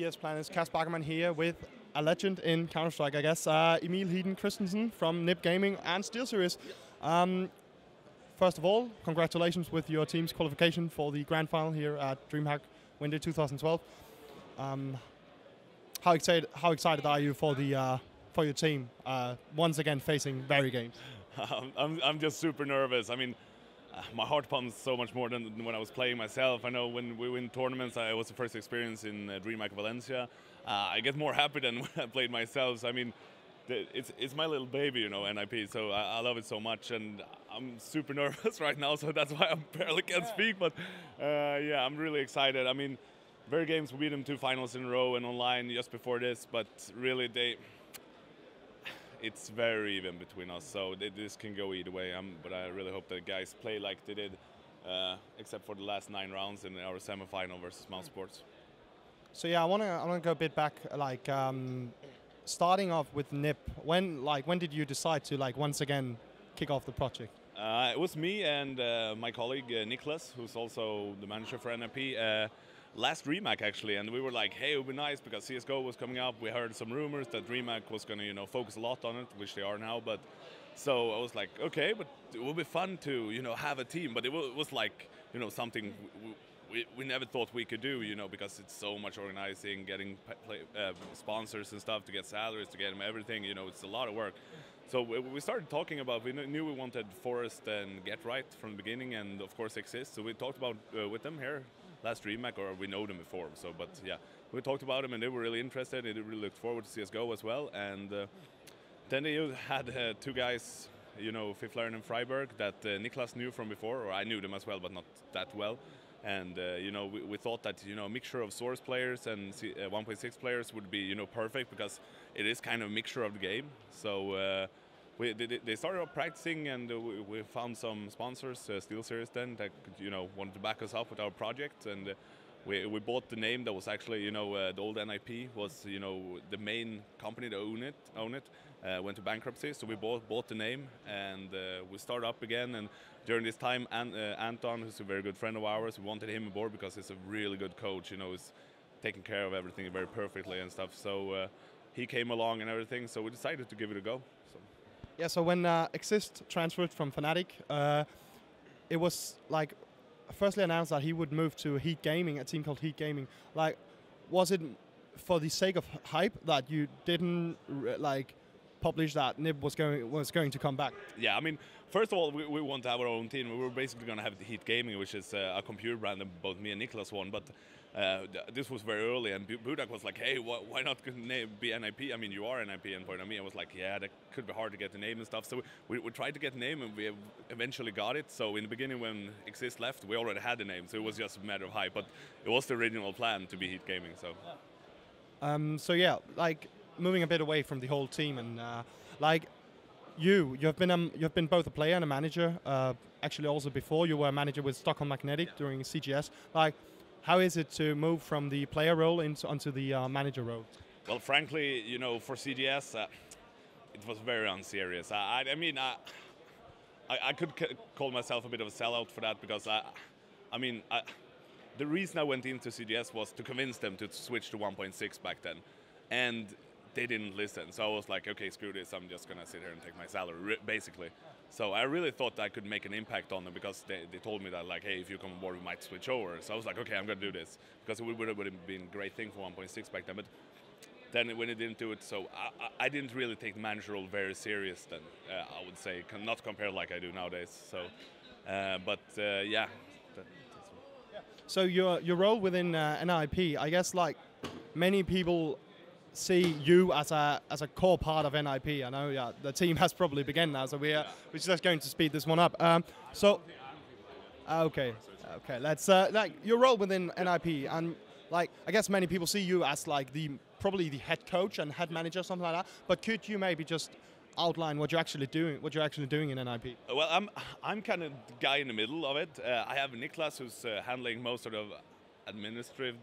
ES Planet's Kasper Ackermann here with a legend in Counter-Strike, I guess. Emil, HeatoN, Christensen from NiP Gaming and SteelSeries. First of all, congratulations with your team's qualification for the grand final here at DreamHack Winter 2012. How excited are you for your team once again facing Very Games? I'm just super nervous. I mean, my heart pumps so much more than when I was playing myself. I know when we win tournaments, it was the first experience in DreamHack Valencia. I get more happy than when I played myself. So, I mean, it's my little baby, you know, NiP. So I love it so much, and I'm super nervous right now. So that's why I barely can speak. But yeah, I'm really excited. I mean, Very Games, we beat them 2 finals in a row and online just before this. But really, it's very even between us, so this can go either way. But I really hope the guys play like they did, except for the last 9 rounds in our semifinal versus Mousesports. So yeah, I wanna go a bit back, like starting off with NiP. When did you decide to once again kick off the project? It was me and my colleague Niklas, who's also the manager for NiP. Last DreamHack actually, and we were like, hey, it would be nice because CSGO was coming up. We heard some rumors that DreamHack was going to, focus a lot on it, which they are now. But so I was like, okay, but it will be fun to, have a team. But it was like, something we never thought we could do, because it's so much organizing, getting sponsors and stuff to get salaries, to get them everything. It's a lot of work. So we started talking about, we knew we wanted Forest and Get Right from the beginning, and of course Exist. So we talked about with them here last DreamHack, or we know them before. So, but yeah, we talked about them, and they were really interested. They really looked forward to CS:GO as well. And then they had 2 guys, Fifth Lion and Freiburg, that Niklas knew from before, or I knew them as well, but not that well. And we thought that a mixture of Source players and 1.6 players would be perfect, because it is kind of a mixture of the game. So. They started up practicing, and we found some sponsors, SteelSeries then, that wanted to back us up with our project, and we bought the name that was actually the old NiP was the main company that own it went to bankruptcy, so we bought the name, and we started up again. And during this time, Anton, who's a very good friend of ours, we wanted him aboard because he's a really good coach. He's taking care of everything very perfectly and stuff. So he came along and everything, so we decided to give it a go. Yeah, so when Exist transferred from Fnatic, it was firstly announced that he would move to Heat Gaming, a team called Heat Gaming. Was it for the sake of hype that you didn't publish that NiP was going to come back? Yeah, I mean, first of all, we want to have our own team. We were basically going to have the Heat Gaming, which is a computer brand that both me and Niklas won, but this was very early, and Budak was like, hey, why not be NiP? I mean, you are NiP, and point on me. I was like, yeah, that could be hard to get the name and stuff. So we tried to get the name, and we eventually got it. So in the beginning, when Exist left, we already had the name, so it was just a matter of hype. But it was the original plan to be Heat Gaming. So. So yeah, moving a bit away from the whole team, and you've been both a player and a manager. Actually, also before you were a manager with Stockholm Magnetic during CGS. How is it to move from the player role onto the manager role? Well, frankly, for CGS, it was very unserious. I mean, I could call myself a bit of a sellout for that, because the reason I went into CGS was to convince them to switch to 1.6 back then, and they didn't listen. So I was like, okay, screw this. I'm just gonna sit here and take my salary, basically. So I really thought I could make an impact on them, because they told me that, hey, if you come on board, we might switch over. So I was like, okay, I'm going to do this, because it would have been a great thing for 1.6 back then. But then when it didn't do it, so I didn't really take the manager role very serious then, I would say, not compared like I do nowadays. So, yeah. So your role within NiP, I guess many people see you as a core part of NiP. I know the team has probably begun now, so we're just going to speed this one up. Okay, let's your role within NiP, and I guess many people see you as probably the head coach and head manager, something like that. But could you maybe just outline what you're actually doing in NiP? Well, I'm kind of the guy in the middle of it. I have Niklas, who's handling most sort of administrative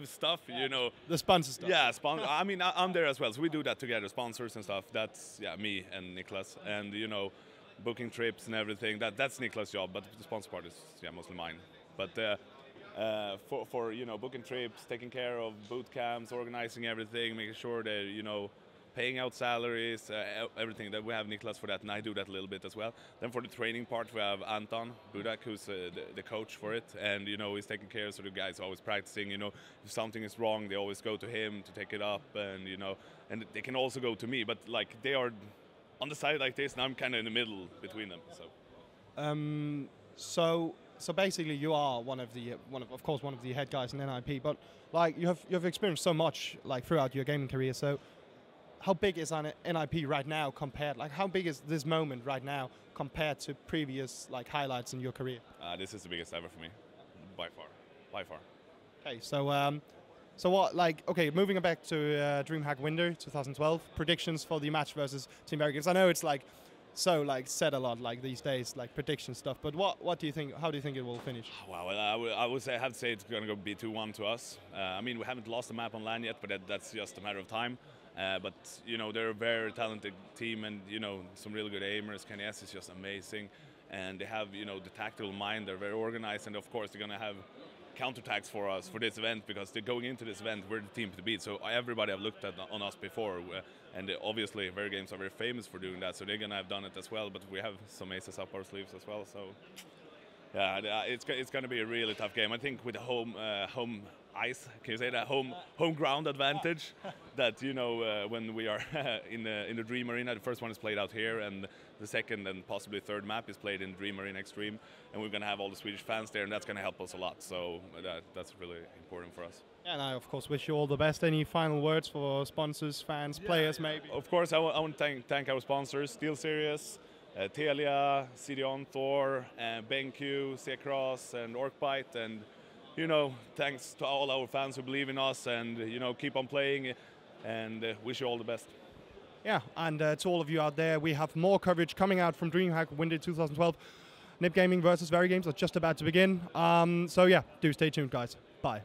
stuff, The sponsor stuff. Yeah, I mean, I'm there as well, so we do that together, sponsors and stuff. That's, me and Niklas. And, booking trips and everything. That's Niklas' job, but the sponsor part is, mostly mine. But for you know, booking trips, taking care of boot camps, organizing everything, making sure that, you know, paying out salaries, everything. That we have Niklas for that, and I do that a little bit as well. Then for the training part, we have Anton Budak, who's the coach for it, and you know, he's taking care of the guys always practicing. You know, if something is wrong, they always go to him to take it up, and you know, and they can also go to me. But like, they are on the side like this, and I'm kind of in the middle between them. So basically, you are one of the head guys in NiP. But like, you've experienced so much like throughout your gaming career. So how big is NiP right now compared? Like, how big is this moment right now compared to previous like highlights in your career? This is the biggest ever for me, by far. Okay, so what, like, okay, moving back to DreamHack Winter 2012, predictions for the match versus Team Very Games. I know it's like so like said a lot like these days, like prediction stuff. But what do you think? How do you think it will finish? Well, I would say, I have to say it's going to be 2-1 to us. I mean, we haven't lost the map on LAN yet, but that's just a matter of time. But you know, they're a very talented team, and you know, some really good aimers. Kenny S is just amazing, and they have, you know, the tactical mind. They're very organized, and of course they're going to have counterattacks for us for this event, because they're going into this event, we're the team to beat. So everybody have looked at on us before, and obviously Very Games are very famous for doing that. So they're going to have done it as well. But we have some aces up our sleeves as well. So yeah, it's going to be a really tough game. I think with the home ice, can you say that, home ground advantage, that, you know, when we are in the Dream Arena, the first one is played out here, and the second and possibly third map is played in Dream Arena Extreme, and we're going to have all the Swedish fans there, and that's going to help us a lot. So that's really important for us. And I of course wish you all the best. Any final words for sponsors, fans, players, maybe? Of course, I want to thank our sponsors, SteelSeries, Telia, HeatoN, Thor, BenQ, Secross, and Orkbite, and you know, thanks to all our fans who believe in us, and you know, keep on playing, and wish you all the best. Yeah, and to all of you out there, we have more coverage coming out from DreamHack Winter 2012. NiP Gaming versus Very Games are just about to begin. So yeah, do stay tuned, guys. Bye.